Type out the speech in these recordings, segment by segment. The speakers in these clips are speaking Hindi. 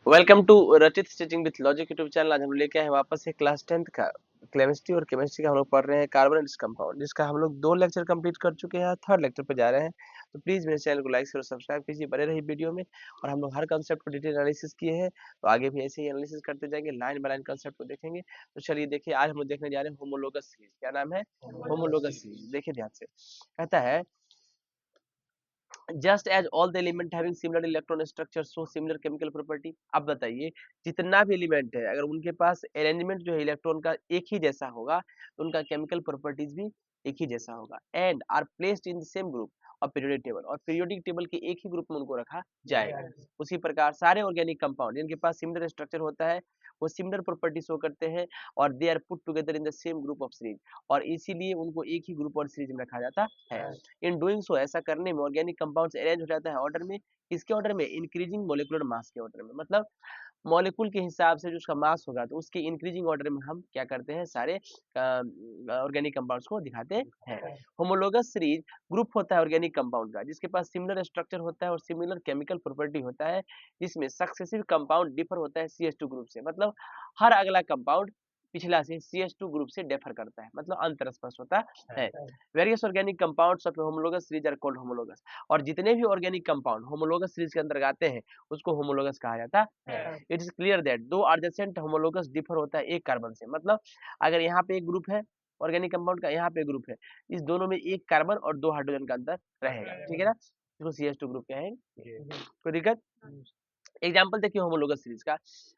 वेलकम टू रचित stitching with logic YouTube channel. आज हम लेके आए हैं वापस से क्लास 10th का केमिस्ट्री और केमिस्ट्री का हम लोग पढ़ रहे हैं कार्बन एंड कंपाउंड, जिसका हम लोग 2 लेक्चर कंप्लीट कर चुके हैं, थर्ड लेक्चर पे जा रहे हैं। तो प्लीज मेरे चैनल को लाइक और सब्सक्राइब कीजिए, बने रहिए वीडियो में। और हम लोग हर कंसेप्ट को डिटेल एनालिसिस किए हैं, तो आगे भी ऐसे ही एनालिसिस करते जाएंगे, लाइन बाय लाइन कंसेप्ट को देखेंगे। तो चलिए देखिए, आज हम लोग देखने जा रहे हैं होमोलोगस सीरीज। क्या नाम है? Homologous series. देखिए ध्यान से, कहता है just as all the element having similar electron structure so similar chemical property. अब बताइए, जितना भी एलिमेंट है, अगर उनके पास अरेंजमेंट जो है इलेक्ट्रॉन का एक ही जैसा होगा, तो उनका केमिकल प्रॉपर्टीज भी एक ही जैसा होगा। And are placed in the same group और पीरियोडिक टेबल, और पीरियोडिक टेबल के एक ही ग्रुप में उनको रखा जाएगा। उसी प्रकार सारे ऑर्गेनिक कंपाउंड जिनके पास सिमिलर स्ट्रक्चर होता है, वो सिमिलर प्रॉपर्टी शो करते हैं, और they are put together in the same group of series, और इसीलिए उनको एक ही ग्रुप और सीरीज में रखा जाता है। इन डूइंग सो, ऐसा करने में ऑर्गेनिक कंपाउंड्स अरेंज हो जाता है ऑर्डर में। किसके ऑर्डर में? इंक्रीजिंग मोलिकुलर मास के ऑर्डर में। मतलब मॉलिक्यूल के हिसाब से जो उसका मास होगा, तो उसके इंक्रीजिंग ऑर्डर में हम क्या करते हैं, सारे ऑर्गेनिक कंपाउंड्स को दिखाते हैं। होमोलोगस सीरीज ग्रुप होता है ऑर्गेनिक कंपाउंड का, जिसके पास सिमिलर स्ट्रक्चर होता है और सिमिलर केमिकल प्रॉपर्टी होता है, जिसमें सक्सेसिव कंपाउंड डिफर होता है CH2 ग्रुप से। मतलब हर अगला कंपाउंड पिछला से CH2 ग्रुप से डिफर करता है, मतलब अंतर स्पष्ट होता है। Various organic compounds of homologous series are called homologous, और जितने भी ऑर्गेनिक कंपाउंड होमोलोगस सीरीज के अंतर्गत आते हैं, उसको होमोलोगस कहा जाता है। इट इज क्लियर दैट दो एडजेसेंट होमोलोगस डिफर होता है एक कार्बन से। मतलब अगर यहाँ पे एक ग्रुप है ऑर्गेनिक कंपाउंड का, यहाँ पे ग्रुप है, इस दोनों में एक कार्बन और 2 हाइड्रोजन का अंतर रहेगा, ठीक है ना। इसको CH2 ग्रुप कहेंगे। कोई दिक्कत? एग्जाम्पल देखिए होमोलोगस सीरीज का,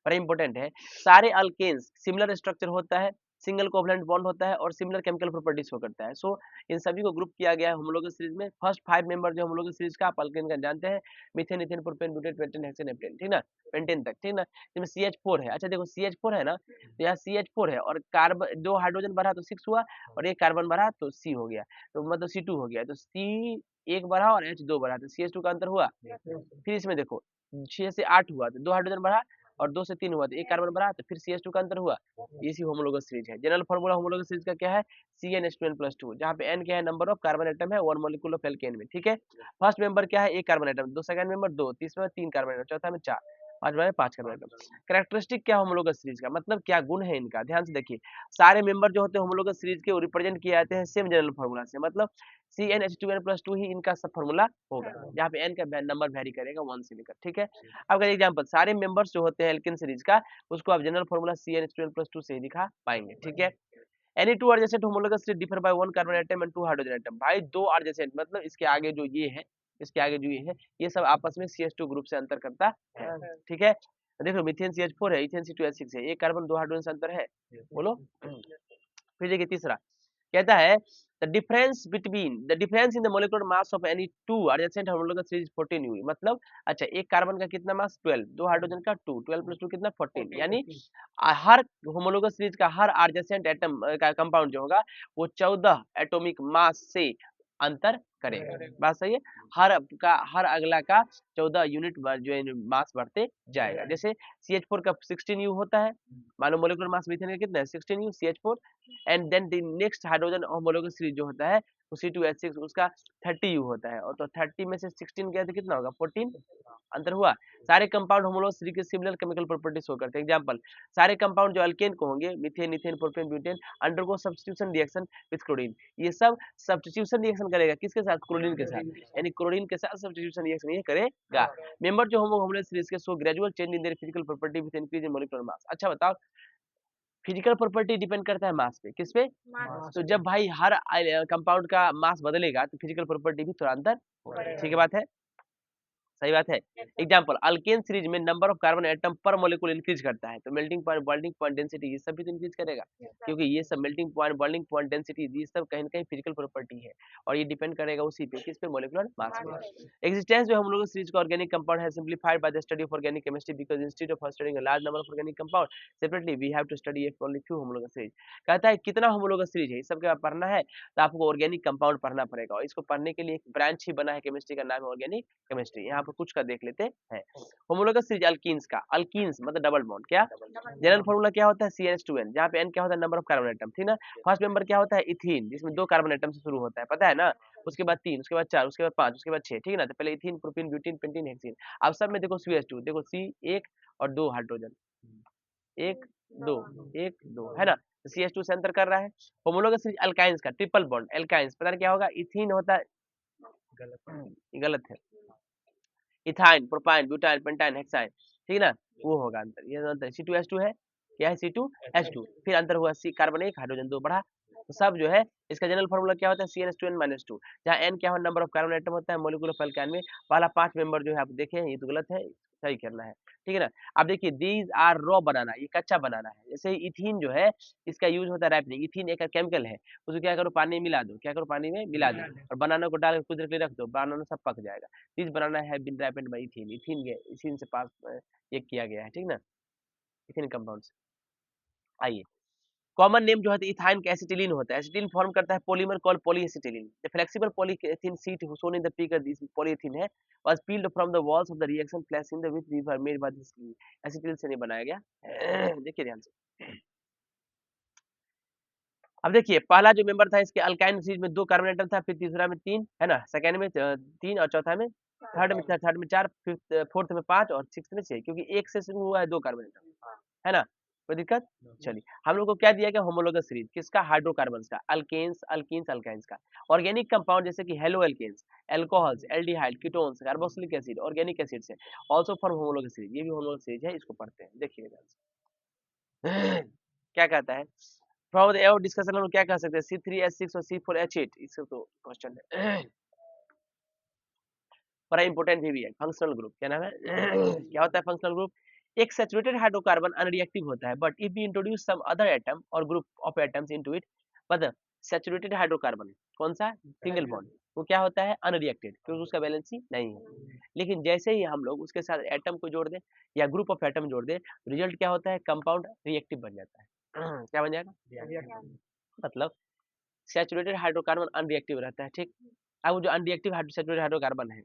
बड़ा इंपॉर्टेंट है। सारे अल्केन्स सिमिलर स्ट्रक्चर होता है, सिंगल कोवलेंट बॉन्ड होता है, और सिमिलर केमिकल प्रॉपर्टी शो करता है। सो इन सभी को ग्रुप किया गया है होमोलोगस सीरीज में। फर्स्ट 5 मेंबर जो होमोलोगस सीरीज का आप अल्केन का जानते हैं, methane, ethane, propane, butane, pentane, hexane, heptane, ठीक ना, पेंटेन तक, ठीक ना। इसमें CH4 है। अच्छा देखो, CH4 है ना, तो यहाँ CH4 है, और कार्बन 2 हाइड्रोजन बढ़ा तो 6 हुआ, और एक कार्बन बढ़ा तो C हो गया, तो मतलब C2 हो गया, तो C एक बढ़ा और H2 बढ़ा, तो CH2 का अंतर हुआ। फिर इसमें देखो 6 से 8 हुआ, तो 2 हाइड्रोजन बढ़ा, और 2 से 3 हुआ, तो 1 कार्बन बढ़ा, तो फिर CH2 का अंतर हुआ। इसी होमोलोगस सीरीज है। जनरल फार्मूला होमोलोगस सीरीज का क्या है? CnH2n+2, जहाँ पे n क्या है? नंबर ऑफ कार्बन एटम है 1 मॉलिक्यूल ऑफ एल्केन में, ठीक है। फर्स्ट मेंबर क्या है? 1 कार्बन एटम, दो सेकंड मेंबर 2, तीसरा में 3 कार्बन एटम, चौथा में 4, पांचवा में 5 कार्बन एटम। कैरेक्टरिस्टिक क्या होमोलोगस सीरीज का, मतलब क्या गुण है इनका, ध्यान से देखिए। सारे मेंबर जो होते हैं होमोलोगस सीरीज के, वो रिप्रेजेंट किए जाते हैं सेम जनरल फार्मूला से। मतलब CnH2n+2 ही इनका सब फार्मूला होगा, जहाँ पे n का नंबर वेरी करेगा 1 से लेकर, ठीक है। अब अगर एग्जांपल सारे मेंबर्स जो होते हैं एल्केन सीरीज का, उसको आप जनरल फार्मूला CnH2n+2 से ही दिखा पाएंगे, ठीक है। Any two adjacent homologous series differ by 1 carbon atom and 2 hydrogen atom. भाई दो एडजेसेंट मतलब इसके आगे जो ये है, इसके आगे जो ये है, ये सब आपस में CH2 ग्रुप से अंतर करता है, ठीक है। देखो मीथेन CH4 है, इथेन C2H6 है, एक कार्बन 2 हाइड्रोजन से अंतर है, बोलो। फिर देखिए तीसरा, कहता है the difference in the molecular mass of any two adjacent homologous series 14 UV. मतलब अच्छा, एक कार्बन का कितना मास? 12, दो हाइड्रोजन का 2, 12 प्लस 2 कितना? 14। यानी हर होमोलोगस सीरीज का हर एडजेसेंट एटम का कंपाउंड जो होगा, वो 14 एटॉमिक मास से अंतर करेगा। बात सही है। हर अगला का 14 यूनिट जो है मास बढ़ते जाएगा। जैसे CH4 का 16 यू होता है, मालूम मोलिकुलर मास मीथेन का कितना है? 16 u CH4। And then the next hydrogen homologous series जो होता है, वो C2H6, उसका 30 यू होता है, और तो 30 में से 16 गया तो कितना होगा? 14, अंतर हुआ। सारे कंपाउंड होमोलोगस सीरीज के सिमिलर केमिकल प्रॉपर्टी शो करते हैं। एग्जांपल, सारे कंपाउंड जो अल्केन को होंगे, methane, ethane, propane, butane, undergo substitution reaction with chlorine. ये सब सब्स्टिट्यूशन रिएक्शन करेगा, किसके साथ? क्लोरीन के साथ, यानी क्लोरीन के साथ सब्स्टिट्यूशन रिएक्शन ये करेगा। मेंबर जो होमोलोगस सीरीज के show gradual change in their physical property with increase in molecular mass. अच्छा बताओ, फिजिकल प्रॉपर्टी डिपेंड करता है मास पे, किस पे? तो जब भाई हर कंपाउंड का मास बदलेगा, तो फिजिकल प्रॉपर्टी भी थोड़ा अंतर होगा, ठीक है, बात है, सही बात है। एग्जांपल, अल्केन सीरीज में नंबर ऑफ कार्बन एटम पर मॉलिक्यूल इंक्रीज करता है, तो melting point, boiling point, density, ये सब भी तो इंक्रीज करेगा, क्योंकि ये सब melting point, boiling point, density, ये सब कहीं ना कहीं फिजिकल प्रॉपर्टी है, और ये डिपेंड करेगा उसी पे, किस पे? मॉलिक्यूलर मास पे। एक्जिस्टेंस जो हम लोग सीरीज का ऑर्गेनिक कंपाउंड है simplified by the study of organic chemistry, because instead of studying a large number of organic compound separately, we have to study only few homologous series. कहता है कितना होमोलोगस सीरीज है, इस सब के बाद पढ़ना है, तो आपको ऑर्गेनिक कंपाउंड पढ़ना पड़ेगा, और इसको पढ़ने के लिए एक ब्रांच ही बना है केमिस्ट्री का, नाम है ऑर्गेनिक केमिस्ट्री। यहाँ पर कुछ का देख लेते हैं। होमोलोगस सीरीज अल्कीन्स का, अल्कीन्स मतलब डबल बॉन्ड, क्या जनरल फॉर्मूला क्या होता है? CnH2n, जहाँ पे n क्या होता है? नंबर ऑफ कार्बन एटम, ठीक ना। फर्स्ट मेंबर क्या होता है? इथीन, जिसमें 2 कार्बन एटम से शुरू होता है, पता है ना। उसके बाद 3, उसके बाद 4, उसके बाद 5, उसके बाद 6, ठीक है ना? तो पहले ethene, propene, butene, pentene, hexene. अब सब में देखो CH2, देखो C 1 और 2 हाइड्रोजन, 1 2 1 2 है ना? तो CH2 से अंतर कर रहा है। होमोलोगस अल्काइंस का ट्रिपल बॉन्ड एल्काइंस, पता नहीं क्या होगा, इथीन होता है, गलत है, ethyne, propyne, butyl, pentyne, hexyne, ठीक है ना? वो होगा अंतर, ये अंतर C2H2 है, क्या है C2H2, फिर अंतर हुआ C कार्बन 1 हाइड्रोजन 2 बढ़ा, तो सब जो है इसका जनरल फार्मूला क्या होता है CnH2n-2, जहाँ n क्या हो नंबर ऑफ कार्बन एटम होता है मॉलिक्यूल ऑफ अल्काइन में, पहला 5 मेंबर जो है आप देखें ये तो गलत है, सही करना है, ठीक है ना? अब देखिए दीज आर रॉ बनाना, ये कच्चा बनाना है, जैसे इथीन जो है इसका यूज होता है रैपनिंग, इथीन एक केमिकल है, उसको क्या करो पानी में मिला दो, क्या करो पानी में मिला दो और बनाना को डाल के कुछ देर के लिए रख दो, बनाना सब पक जाएगा। दिस बनाना है बीन रैपेंड बाय इथीन, इथीन से पास ये किया गया है, ठीक ना? इथीन कंपाउंड से। आइए कॉमन नेम जो है इथाइन का एसिटिलीन होता है, एसिटिलीन फॉर्म करता है polymer called polyacetylene. The flexible polyethylene sheet shown in the figure this polyethylene है was peeled from the walls of the reaction flash in the which we were made by this acetylene से नहीं बनाया गया। देखिए ध्यान से, अब देखिए पहला जो मेंबर था इसके अल्काइन सीरीज में 2 कार्बन एटम था, फिर तीसरा में 3 है ना, सेकंड में 3 और चौथा में थर्ड में 4, फिफ्थ फोर्थ में 5 और सिक्स्थ में 6, क्योंकि एक से शुरू हुआ है 2 कार्बन एटम, है ना? कोई दिक्कत? चलिए हम लोग को क्या दिया गया होमोलोगस सीरीज किसका, हाइड्रोकार्बन्स का, अल्केन्स, अल्कीन्स, अल्काइन्स का। ऑर्गेनिक कंपाउंड जैसे कि halo alkanes, alcohols, aldehyde, ketones, carboxylic acid, organic acid से आल्सो फॉर्म होमोलोगस सीरीज, ये भी होमोलोगस सीरीज है, इसको पढ़ते हैं, देखिए ध्यान से। क्या कहता है फ्रॉम द एवर डिस्कशन हम लोग क्या कह सकते हैं C3H6 और C4H8, इससे तो क्वेश्चन है बड़ा इंपॉर्टेंट भी है, फंक्शनल ग्रुप क्या नाम है? क्या होता है फंक्शनल ग्रुप? एक सैचुरेटेड हाइड्रोकार्बन अनरिएक्टिव होता है but if we introduce some other atom और group of atoms into it, but saturated hydrocarbon कौन सा सिंगल बॉन्ड वो क्या होता है अनरिएक्टेड, क्योंकि उसका वैलेंसी नहीं है। लेकिन जैसे ही हम लोग उसके साथ एटम को जोड़ दें या ग्रुप ऑफ एटम जोड़ दें, रिजल्ट क्या होता है कंपाउंड रिएक्टिव बन जाता है। क्या बन जाएगा? मतलब सैचुरेटेड हाइड्रोकार्बन अनरिएक्टिव रहता है, ठीक। अब वो जो अनरिएक्टिव सैचुरेटेड हाइड्रोकार्बन है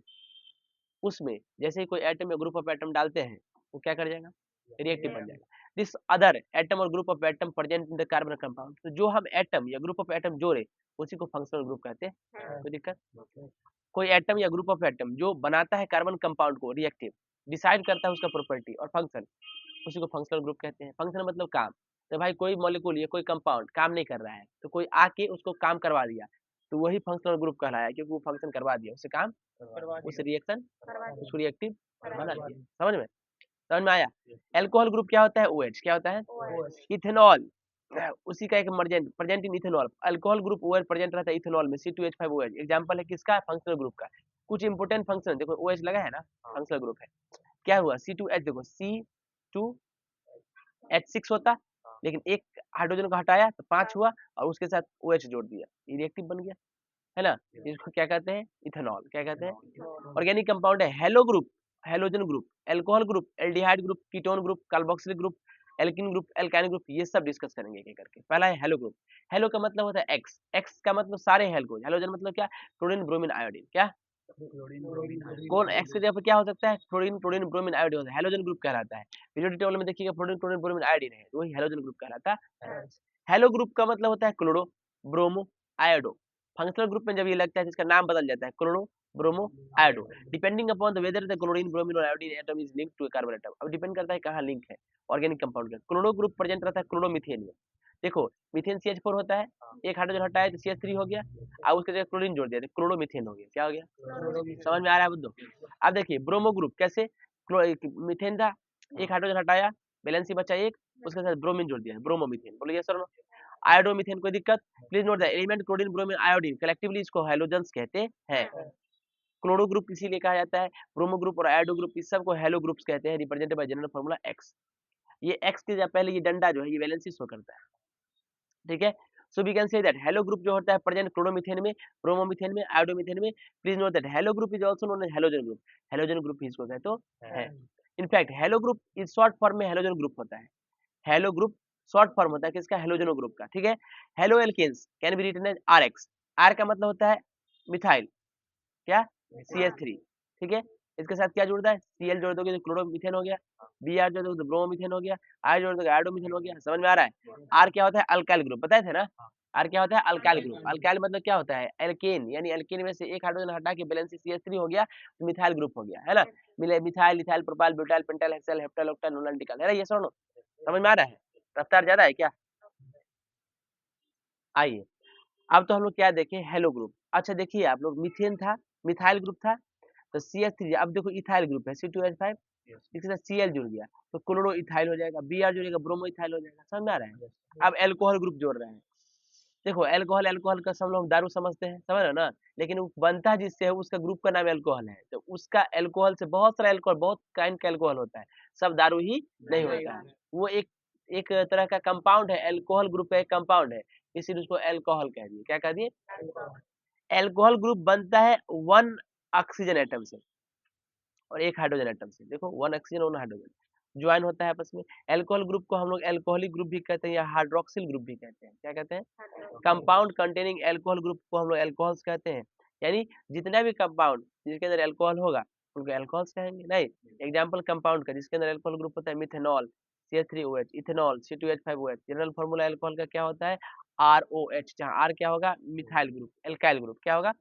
उसमें जैसे ही कोई एटम या ग्रुप ऑफ एटम डालते हैं वो क्या कर जाएगा रिएक्टिव बन जाएगा। दिस अदर एटम और group of atom present in the carbon compound, तो जो हम एटम या ग्रुप ऑफ एटम जोड़े उसी को फंक्शनल ग्रुप कहते हैं। कोई दिक्कत? कोई एटम या ग्रुप ऑफ एटम जो बनाता है कार्बन कंपाउंड को रिएक्टिव, डिसाइड करता है उसका प्रॉपर्टी और फंक्शन, उसी को फंक्शनल ग्रुप कहते हैं। फंक्शन मतलब काम, तो भाई कोई मॉलिक्यूल या कोई कंपाउंड काम नहीं कर रहा है तो कोई आके उसको काम करवा दिया तो वही फंक्शनल ग्रुप कहलाया, क्योंकि वो फंक्शन करवा दिया, उससे काम उस रिएक्शन उसको रिएक्टिव बना दिया। समझ में आया? एल्कोहल ग्रुप क्या होता है OH, क्या होता है इथेनॉल, उसी का एक present in ethanol, alcohol group OH present रहता है इथेनॉल में C2H5OH, एग्जांपल है किसका फंक्शनल ग्रुप का। कुछ इंपोर्टेंट फंक्शन देखो OH लगा है ना, फंक्शनल ग्रुप है, क्या हुआ C2H, देखो C2H6 होता लेकिन एक हाइड्रोजन को हटाया तो 5 हुआ और उसके साथ OH जोड़ दिया, ये रिएक्टिव बन गया, है ना? इसको क्या कहते हैं इथेनॉल, क्या कहते हैं? ऑर्गेनिक कंपाउंड है halo group, halogen group, alcohol group, aldehyde group, ketone group, carboxylic group, alkene group, alkyne group, ये सब डिस्कस करेंगे एक एक करके। पहला है हेलो ग्रुप, हेलो का मतलब होता है एक्स, एक्स का मतलब सारे हेलो, हेलोजन मतलब क्या क्लोरीन ब्रोमीन आयोडीन, क्या कौन एक्स की जगह पे क्या हो सकता है फ्लोरीन क्लोरीन ब्रोमीन आयोडीन होता है, हेलोजन ग्रुप कहलाता है। पीरियोडिक टेबल में देखिएगा फ्लोरीन क्लोरीन ब्रोमीन आयोडीन है, वही हेलोजन ग्रुप कहलाता है। हेलो ग्रुप का मतलब होता है chloro bromo iodo, functional group में जब ये लगता है जिसका नाम बदल जाता है chloro bromo iodo, depending upon the whether the chlorine bromine और iodine atom is linked to a carbon atom. अब डिपेंड करता है कहाँ लिंक है ऑर्गेनिक कंपाउंड का। क्लोरो ग्रुप प्रेजेंट रहता है क्लोरोमीथेन में, देखो मीथेन CH4 होता है, एक हाइड्रोजन हटाया तो CH3 हो गया, अब उसके जगह क्लोरीन जोड़ दिया तो क्लोरोमीथेन हो गया, क्या हो गया समझ में आ रहा है बुद्धू? अब देखिए ब्रोमो ग्रुप कैसे, मीथेन था, एक हाइड्रोजन हटाया बैलेंसी बचा एक, उसके साथ ब्रोमीन जोड़ दिया ब्रोमोमीथेन, बोलो यस और नो? आयोडोमीथेन कोई दिक्कत? Please note the element chlorine bromine iodine collectively इसको हैलोजेंस कहते हैं। क्लोरो ग्रुप इसीलिए कहा जाता है, ब्रोमो ग्रुप और आयोडो ग्रुप इस सब को हेलो ग्रुप्स कहते हैं, represented by general formula x. ये एक्स के पहले ये डंडा जो है ये वैलेंसी शो करता है, ठीक है। So we can say that halo group जो होता है प्रेजेंट क्लोरोमीथेन में, ब्रोमोमीथेन में, आयोडोमीथेन में। Please note that halo group is also known as halogen group, halogen group भी इसको कहते हैं। In fact halo group is short form में हेलोजन ग्रुप होता है, हेलो ग्रुप शॉर्ट फॉर्म होता है किसका हेलोजनो ग्रुप का, ठीक है। Halo alkanes can be written as RX, R का मतलब होता है मिथाइल, क्या CH3, ठीक है। इसके साथ क्या जुड़ता है Cl जोड़ दोगे तो क्लोरोमीथेन हो गया, Br जोड़ दोगे तो ब्रोमोमीथेन हो गया, I जोड़ दोगे आयोडोमीथेन हो गया, समझ में आ रहा है? R क्या होता है अल्काइल ग्रुप, बताए थे ना, आर क्या होता है? Alkyl group. अल्काइल मतलब क्या होता है? एल्केन, यानी एल्केन में से एक हाइड्रोजन हटा के बैलेंस CH3 हो गया तो मिथाइल ग्रुप हो गया, है ना? मिले methyl, ethyl, propyl, butyl, pentyl, hexyl, heptyl, octyl, nonyl decyl, है ना? ये सुनो, समझ में आ रहा है? रफ्तार ज्यादा है क्या? आइए, अब तो हम लोग क्या देखे? Hello group. अच्छा देखिए आप लोग, मीथेन था, मिथाइल ग्रुप था, तो CH3, अब देखो इथाइल ग्रुप है C2H5, इसके साथ Cl जुड़ गया तो क्लोरो इथाइल हो जाएगा, Br जुड़ेगा ब्रोमो इथाइल हो जाएगा, समझ में आ रहा है? अब एल्कोहल ग्रुप जोड़ रहे हैं। देखो एल्कोहल, एल्कोहल का सब लोग दारू समझते हैं, समझ रहे हो ना? लेकिन वो बनता है जिससे है, उसका ग्रुप का नाम एल्कोहल है, तो उसका एल्कोहल से बहुत सारा एल्कोहल, बहुत काइंड का एल्कोहल होता है, सब दारू ही नहीं होता है। वो एक एक तरह का कंपाउंड है, एल्कोहल ग्रुप का एक कंपाउंड है, इसीलिए उसको एल्कोहल कह दिए। क्या कह दिए? एल्कोहल ग्रुप बनता है वन ऑक्सीजन एटम से और एक हाइड्रोजन एटम से। देखो one oxygen one hydrogen join होता है आपस में। एल्कोहल ग्रुप को हम लोग एल्कोहलिक ग्रुप भी कहते हैं या हाइड्रोक्सिल ग्रुप भी कहते हैं। क्या कहते हैं? कंपाउंड कंटेनिंग एल्कोहल ग्रुप को हम लोग एल्कोहल्स कहते हैं। यानी जितना भी कंपाउंड जिसके अंदर एल्कोहल होगा उनको एल्कोहल्स कहेंगे। नहीं, एग्जांपल कंपाउंड का जिसके अंदर एल्कोहल ग्रुप होता है methanol CH3OH, ethanol C2H5OH। General formula alcohol का क्या होता है? ROH, जहाँ R क्या होगा? मिथाइल ग्रुप, एल्काइल ग्रुप क्या होगा?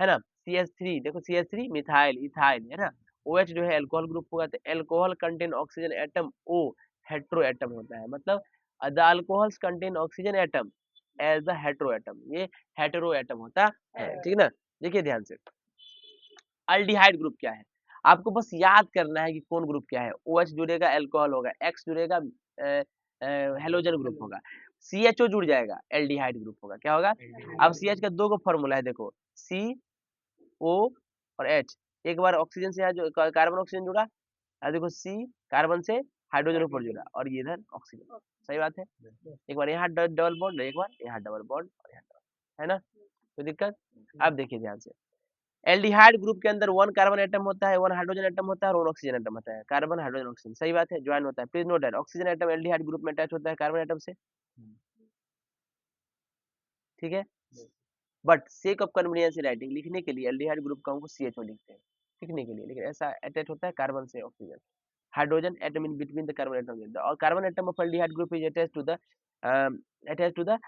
है ना? CH3, देखो CH3 मिथाइल, इथाइल, है ना? OH जो है अल्कोहल ग्रुप होगा, तो alcohol contain oxygen atom O hetero atom होता है। मतलब the alcohols contain oxygen atom as the hetero atom, ये हेटेरो एटम होता है, ठीक ना? देखिए ध्यान से, अल्डिहाइड ग्रुप क्या है? आपको बस याद करना है कि कौन ग्रुप क्या है। OH जुड़ेगा अल्कोहल होगा, X जुड़ेगा हेलोजन ग्रुप होगा, CHO जुड़ जाएगा एल्डिहाइड ग्रुप होगा। क्या होगा? अब CH का दो गो फॉर्मूला है, देखो CO और H। एक बार ऑक्सीजन से यहाँ जो कार्बन ऑक्सीजन जुड़ा, और देखो C कार्बन से हाइड्रोजन ऊपर जुड़ा और ये इधर ऑक्सीजन। सही बात है? एक बार यहाँ डबल बॉन्ड, एक बार यहाँ डबल बॉन्ड और यहाँ double, है ना? कोई दिक्कत? अब देखिए ध्यान से, एल्डिहाइड ग्रुप के अंदर वन कार्बन एटम होता है, वन हाइड्रोजन एटम होता है और वन ऑक्सीजन एटम होता है। कार्बन हाइड्रोजन ऑक्सीजन, सही बात है, ज्वाइन होता है। Please note that oxygen atom aldehyde group में अटैच होता है कार्बन एटम से, ठीक है? But sake of convenience writing, लिखने के लिए एल्डिहाइड ग्रुप का हमको CHO लिखते हैं लिखने के लिए, लेकिन ऐसा अटैच होता है कार्बन से oxygen. Hydrogen atom in between the carbon atom, और carbon atom of aldehyde group is attach to the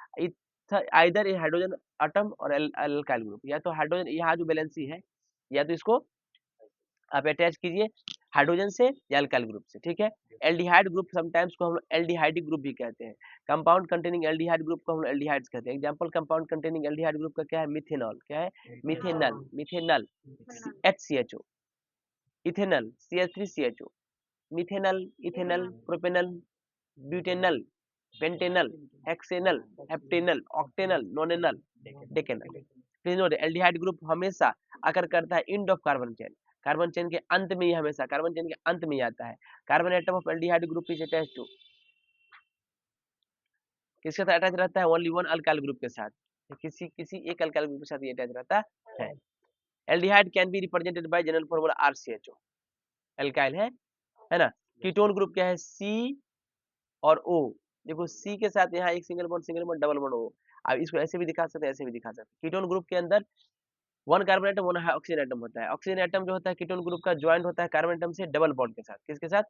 either a hydrogen atom और अल्काइल ग्रुप। या तो हाइड्रोजन, यहाँ जो वैलेंसी है, या तो इसको आप अटैच कीजिए हाइड्रोजन से या अल्काइल ग्रुप से, ठीक है? एल्डिहाइड ग्रुप समटाइम्स को हम लोग एल्डिहाइडिक ग्रुप भी कहते हैं। कंपाउंड कंटेनिंग एल्डिहाइड ग्रुप को हम लोग एल्डिहाइड्स कहते हैं। Example compound containing aldehyde group का क्या है? मिथेनॉल, क्या है? Methanal, methanal HCHO, ethanal CH3CHO, methanal, ethanal, propanal, butanal, pentanal, hexanal, heptanal, octanal, nonanal, decanal. Please note aldehyde group हमेशा अकर करता है एंड ऑफ कार्बन चेन के अंत में ही, हमेशा कार्बन चेन के अंत में ही आता है। Carbon atom of aldehyde group is attached to, किसके साथ अटैच रहता है? ओनली वन अल्काइल ग्रुप के साथ, किसी किसी एक अल्काइल ग्रुप के साथ ये अटैच रहता है। Aldehyde can be represented by general formula RCHO, alkyl है ना? कीटोन ग्रुप क्या है? C और O। देखो C के साथ यहाँ एक single bond double bond O। अब इसको ऐसे भी दिखा सकते हैं, ऐसे भी दिखा सकते हैं। कीटोन ग्रुप के अंदर one carbon atom, one oxygen atom होता है। ऑक्सीजन एटम जो होता है कीटोन ग्रुप का, ज्वाइंट होता है कार्बन एटम से डबल बॉन्ड के साथ। किसके साथ?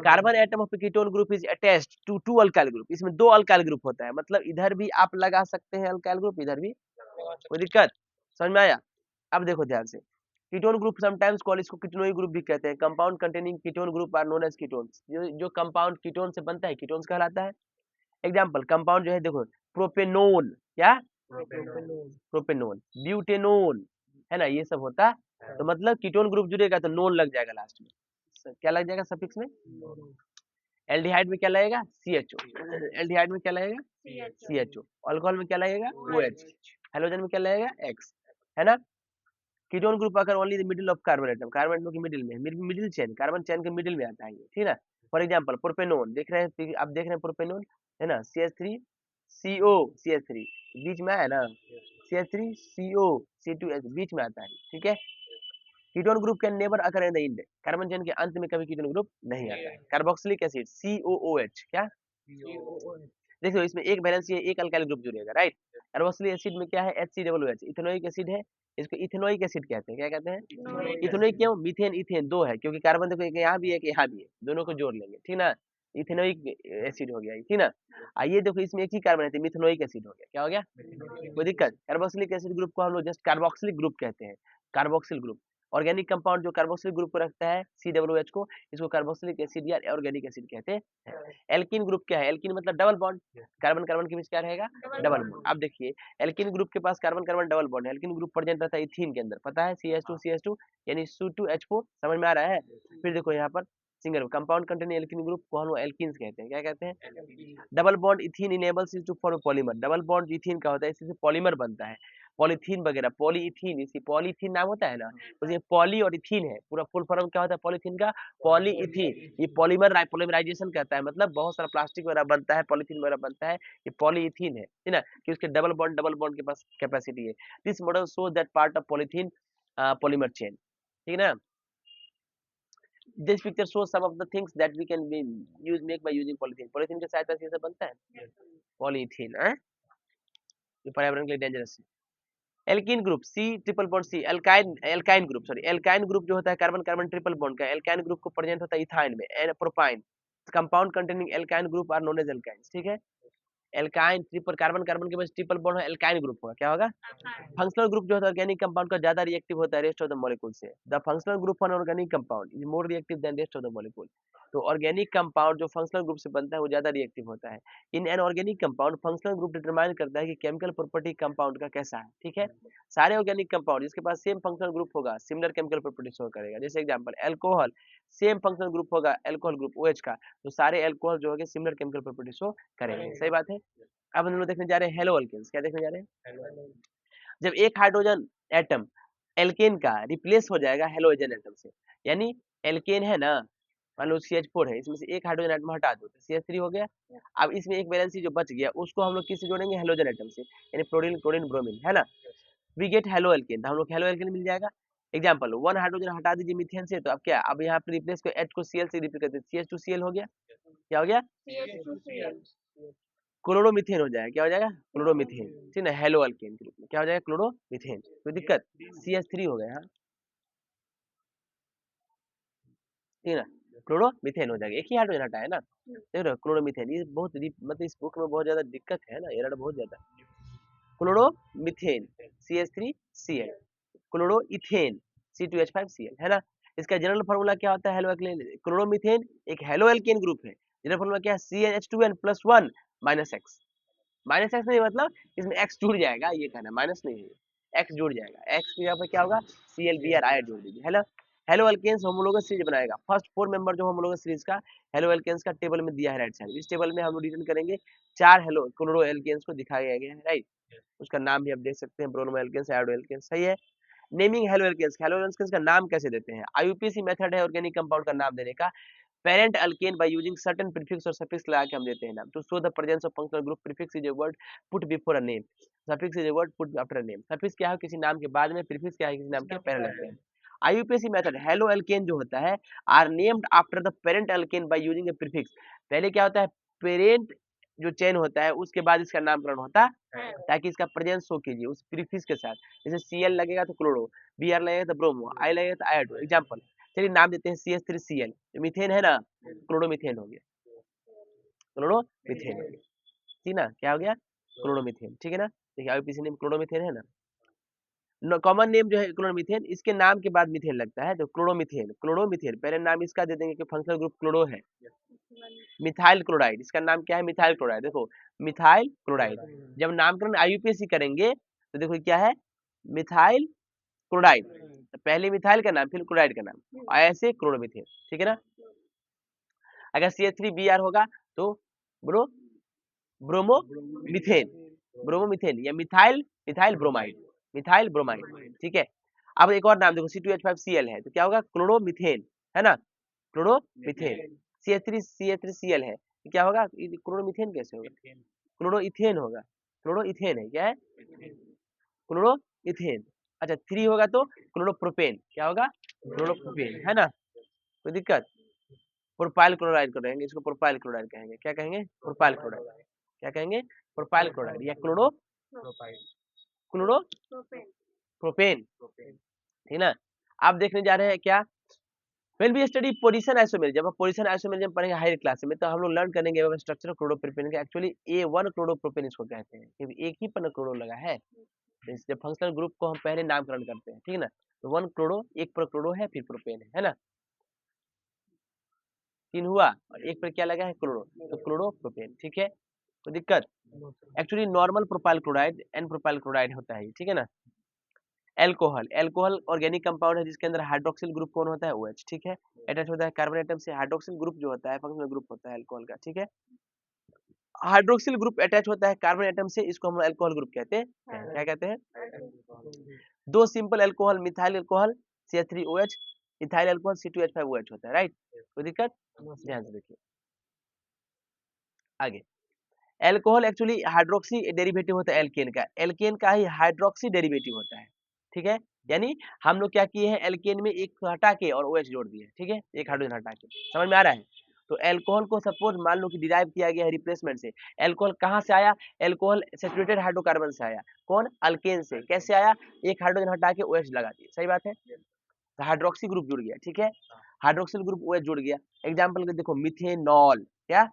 Carbon atom of ketone group is attached to two alkyl group. इसमें दो अल्काइल ग्रुप होता है, मतलब इधर भी आप लगा सकते हैं अल्काइल ग्रुप, इधर भी। कोई दिक्कत? समझ में आया? अब देखो ध्यान से, कीटोन ग्रुप समटाइम्स कॉल, इसको कीटोनोइक ग्रुप भी कहते हैं। Compound containing ketone group are known as ketones. जो कंपाउंड कीटोन से बनता है कीटोन्स कहलाता है। एग्जांपल कंपाउंड जो है, देखो प्रोपेनोन, क्या? प्रोपेनोन, ब्यूटेनोन, है ना? ये सब होता है। तो मतलब कीटोन ग्रुप जुड़ेगा तो नोन लग जाएगा लास्ट में। क्या लग जाएगा सफिक्स में? एल्डिहाइड में क्या लगेगा? CHO। एल्डिहाइड में क्या लगेगा? CHO। अल्कोहल में क्या लगेगा? OH। हेलोजन में क्या लगेगा? X, है ना? कीटोन ग्रुप अगर only the middle of carbon atom, carbon atom के मिडिल में, मिडिल चेन, कार्बन चेन के मिडिल में आता है ये, ठीक है ना? फॉर एग्जांपल प्रोपेनोन, देख रहे हैं आप, देख रहे हैं प्रोपेनोन, है ना? CH3 CO CH3 बीच में है ना, CH3 CO C2H बीच में आता है, ठीक है? Ketone group can never occur in the end, carbon chain के अंत में कभी कीटोन ग्रुप नहीं आता है। कार्बोक्सिलिक एसिड COOH, क्या? देखो इसमें एक बैलेंस है, एक अल्काइल ग्रुप जुड़ेगा, राइट? कार्बोक्सिलिक एसिड में क्या है? HCOOH, इथेनोइक एसिड है, इसको इथेनोइक एसिड कहते हैं। क्या कहते हैं? इथेनोइक क्यों? मीथेन इथेन दो है, क्योंकि कार्बन देखो एक यहाँ भी है, एक यहाँ भी है, दोनों को जोड़ लेंगे, ठीक ना? इथेनोइक एसिड हो गया, ठीक ना। आइए देखो इसमें एक ही कार्बन है, मिथेनोइक एसिड हो गया, क्या हो गया, कोई दिक्कत। कार्बोक्सिलिक एसिड ग्रुप को हम लोग जस्ट कार्बोक्सिलिक ग्रुप कहते हैं, कार्बोक्सिल ग्रुप। ऑर्गेनिक कंपाउंड जो कार्बोक्सिलिक ग्रुप को रखता है COOH को, इसको कार्बोक्सिलिक एसिड या ऑर्गेनिक एसिड कहते हैं। एल्कीन ग्रुप क्या है, एल्कीन मतलब डबल बॉन्ड, कार्बन कार्बन के बीच क्या रहेगा, डबल बॉन्ड। अब देखिए एल्कीन ग्रुप के पास कार्बन कार्बन डबल बॉन्ड है, एल्कीन ग्रुप प्रेजेंट रहता है इथीन के अंदर, पता है CH2 यानी Su2H4, समझ में आ रहा है। फिर देखो यहाँ पर single compound containing alkene group को हम लोग एल्कीन्स कहते हैं, क्या कहते हैं, double bond ethene enables to form polymer, double bond ethene का होता है, इससे पॉलीमर बनता है, पॉलीथीन वगैरह, पॉलीइथीन, इसी पॉलीथीन नाम होता है ना, उसमें पॉली और इथीन है, पूरा फुल फॉर्म क्या होता है पॉलीथीन का, पॉलीइथीन। ये पॉलीमर पॉलीमराइजेशन कहता है, मतलब बहुत सारा प्लास्टिक वगैरह बनता है, पॉलीथीन वगैरह बनता है, ये पॉलीइथीन है ना, कि उसके डबल बॉन्ड के पास कैपेसिटी है। This model show that part of polythene polymer chain, ठीक है ना। This picture shows some of the things that we can make by using polythene. Polythene की सहायता से ये सब बनता है, पॉलीथीन है, ये पर्यावरण के लिए डेंजरस है। Alkene group C triple bond C, alkyne group, sorry alkyne group जो होता है कार्बन कार्बन ट्रिपल बॉन्ड का, एल्काइन ग्रुप को प्रेजेंट होता है इथाइन में, and propyne. Compound containing alkyne group are known as alkynes, ठीक है। एल्काइन ट्रिपल कार्बन कार्बन के पास ट्रिपल बॉन्ड है, एल्काइन ग्रुप होगा, क्या होगा, फंक्शनल ग्रुप जो होता है ऑर्गेनिक कंपाउंड का ज्यादा रिएक्टिव होता है रेस्ट ऑफ द मॉलिक्यूल से। The functional group on organic compound is more reactive than rest of the molecule. तो ऑर्गेनिक कंपाउंड जो फंक्शनल ग्रुप से बनता है वो ज्यादा रिएक्टिव होता है। In an organic compound functional group determine करता है कि केमिकल प्रॉपर्टी कंपाउंड का कैसा है, ठीक है। सारे ऑर्गेनिक कंपाउंड जिसके पास सेम फंक्शनल ग्रुप होगा सिमिलर केमिकल प्रॉपर्टी शो करेगा। जैसे example alcohol, same functional group होगा एल्कोहल ग्रुप OH का, तो सारे एल्कोहल जो होंगे सिमिलर केमिकल प्रॉपर्टी शो करेंगे, सही बात है। अब हम लोग देखने जा रहे हैं हेलो अल्केन्स, क्या देखने जा रहे हैं, जब एक हाइड्रोजन एटम एल्केन का रिप्लेस हो जाएगा हेलोजन एटम से, यानी एल्केन है ना, मान लो CH4 है, इसमें से एक हाइड्रोजन एटम हटा दो तो CH3 हो गया। अब इसमें एक वैलेंसी जो बच गया उसको हम लोग किससे जोड़ेंगे, हेलोजन एटम से, यानी प्रोटीन क्लोरीन ब्रोमीन, है ना। वी गेट हेलो एल्केन, तो हम लोग हेलो एल्केन मिल जाएगा। एग्जांपल 1 हाइड्रोजन हटा दीजिए मीथेन से, तो अब क्या, अब यहाँ पे रिप्लेस को H को Cl से रिप्लेस करते हैं, CH2Cl हो गया, क्या हो गया, क्लोरोमीथेन हो जाएगा, क्या हो जाएगा, क्लोरोमीथेन, ठीक है, हेलो अल्केन के रूप में क्या हो जाएगा, क्लोरोमीथेन। कोई दिक्कत, CH3 हो गया, हाँ ठीक है ना, क्लोरोमीथेन हो जाएगा, एक ही हाइड्रोजन हटा है ना, देख रहे हो क्लोरोमीथेन। ये बहुत मतलब इस बुक में बहुत ज्यादा दिक्कत है ना, एरर बहुत ज्यादा। क्लोरोमीथेन CH3Cl, क्लोरोइथेन C2H5Cl, है ना। इसका जनरल फार्मूला क्या होता है, हेलो एल्केन, क्लोरोमीथेन एक हेलो एल्केन ग्रुप है, जनरल फार्मूला क्या है, CnH2n+1 -X, माइनस एक्स नहीं मतलब इसमें एक्स जुड़ जाएगा, ये कहना माइनस नहीं है, एक्स जुड़ जाएगा, एक्स की यहाँ पर क्या होगा, ClBr आयड जोड़ दीजिए, है ना। हेलो एल्केन्स होमोलोगस सीरीज बनाएगा, फर्स्ट 4 मेंबर जो होमोलोगस सीरीज का हेलो एल्केन्स का टेबल में दिया है राइट साइड, इस टेबल में हम लोग रिटर्न करेंगे 4 हेलो क्लोरो एल्केन्स को दिखाया गया है, राइट। उसका नाम भी आप देख सकते हैं, ब्रोमो एल्केन्स, आयोडो एल्केन्स, सही है। नेमिंग हेलो एल्केन्स का नाम कैसे देते हैं, IUPAC मेथड है ऑर्गेनिक कंपाउंड का नाम देने का। Parent alkane by using certain prefix और सफिक्स लगा के हम देते हैं नाम, to show the presence of functional group. Prefix is a word put before a name, suffix is a word put after a name. Suffix क्या है, किसी नाम के बाद में, प्रीफिक्स क्या है, किसी नाम के पहले लगते हैं। IUPAC मेथड हेलो अल्केन जो होता है are named after the parent alkane by using a prefix. पहले क्या होता है, पेरेंट जो चेन होता है उसके बाद इसका नामकरण होता है, ताकि इसका प्रेजेंस शो कीजिए उस प्रीफिक्स के साथ। जैसे Cl लगेगा तो क्लोरो, Br लगेगा तो ब्रोमो, I लगेगा तो आयोडो, एग्जांपल। चलिए नाम देते हैं CH3Cl, मीथेन है ना, क्लोरोमीथेन हो गया, क्लोरोमीथेन हो गया, ठीक ना, क्या हो गया, क्लोरोमीथेन, ठीक है ना। देखिए IUPAC नेम क्लोरोमीथेन है ना, कॉमन नेम जो है क्लोरोमीथेन, इसके नाम के बाद मीथेन लगता है तो क्लोरोमीथेन, क्लोरोमीथेन पहले नाम इसका दे देंगे कि फंक्शनल ग्रुप क्लोरो है। मिथाइल क्लोराइड, इसका नाम क्या है, मिथाइल क्लोराइड, देखो मिथाइल क्लोराइड। जब नामकरण IUPAC करेंगे तो देखो क्या है, मिथाइल क्लोराइड, तो पहले मिथाइल का नाम फिर क्लोराइड का नाम, और ऐसे क्लोरोमीथेन, ठीक है ना। अगर CH3Br होगा तो ब्रो ब्रोमोमीथेन, ब्रोमोमीथेन या methyl methyl bromide, methyl bromide, ठीक है। अब एक और नाम देखो C2H5Cl है तो क्या होगा, क्लोरोमीथेन, है ना, क्लोरोमीथेन। CH3Cl है तो क्या होगा, क्लोरोमीथेन कैसे होगा, क्लोरोइथेन होगा, क्लोरोइथेन है, क्या है, क्लोरोइथेन। अच्छा 3 होगा तो क्लोरोप्रोपेन, क्या होगा, क्लोरोप्रोपेन, है ना, कोई दिक्कत। प्रोपाइल क्लोराइड को कहेंगे, इसको प्रोपाइल क्लोराइड कहेंगे, क्या कहेंगे, प्रोपाइल क्लोराइड, क्या कहेंगे, प्रोपाइल क्लोराइड या क्लोरोप्रोपेन, ठीक ना। आप देखने जा रहे हैं क्या, we'll be study position isomerism, जब पोजीशन आइसोमेरिज्म पढ़ेंगे हायर क्लास में तो हम लोग लर्न करेंगे स्ट्रक्चर ऑफ क्लोरोप्रोपेन का। एक्चुअली A1 क्लोरोप्रोपेन इसको कहते हैं, क्योंकि एक ही पर क्लोरो लगा है। तो इसलिए फंक्शनल ग्रुप को हम पहले नामकरण करते हैं, ठीक है ना। तो 1 क्लोरो, एक पर क्लोरो है, फिर प्रोपेन है ना। 3 हुआ और एक पर क्या लगा है, क्लोरो, तो क्लोरोप्रोपेन, ठीक है। तो दिक्कत actually normal propyl chloride n propyl chloride होता है, ठीक है ना। एल्कोहल, एल्कोहल ऑर्गेनिक कंपाउंड है जिसके अंदर हाइड्रोक्सिल ग्रुप कौन होता है, OH, ठीक है। अटैच होता है कार्बन एटम से, हाइड्रोक्सिल ग्रुप जो होता है फंक्शनल ग्रुप होता है अल्कोहल का, ठीक है। हाइड्रोक्सिल ग्रुप अटैच होता है कार्बन एटम से, इसको हम अल्कोहल ग्रुप कहते हैं। क्या कहते हैं? दो simple alcohol, methyl alcohol CH3OH, ethyl alcohol C2H5OH होता है, राइट। कोई दिक्कत? ध्यान से देखिए आगे। एल्कोहल एक्चुअली हाइड्रोक्सी डेरिवेटिव होता है एल्केन का, एल्केन का ही हाइड्रोक्सी डेरिवेटिव होता है, ठीक है। यानी हम लोग क्या किए हैं, एल्केन में एक हटा के और OH जोड़ दिए, ठीक है, एक हाइड्रोजन हटा के। समझ में आ रहा है? तो एल्कोहल को सपोज मान लो कि डिराइव किया गया है रिप्लेसमेंट से। एल्कोहल कहाँ से आया? एल्कोहल सैचुरेटेड हाइड्रोकार्बन से आया। कौन? अल्केन से। कैसे आया? एक हाइड्रोजन हटा के OH लगा दिए, सही बात है। तो हाइड्रोक्सी ग्रुप जुड़ गया, ठीक है। हाइड्रोक्सिल ग्रुप OH जुड़ गया। एग्जाम्पल के देखो, मिथेनॉल, क्या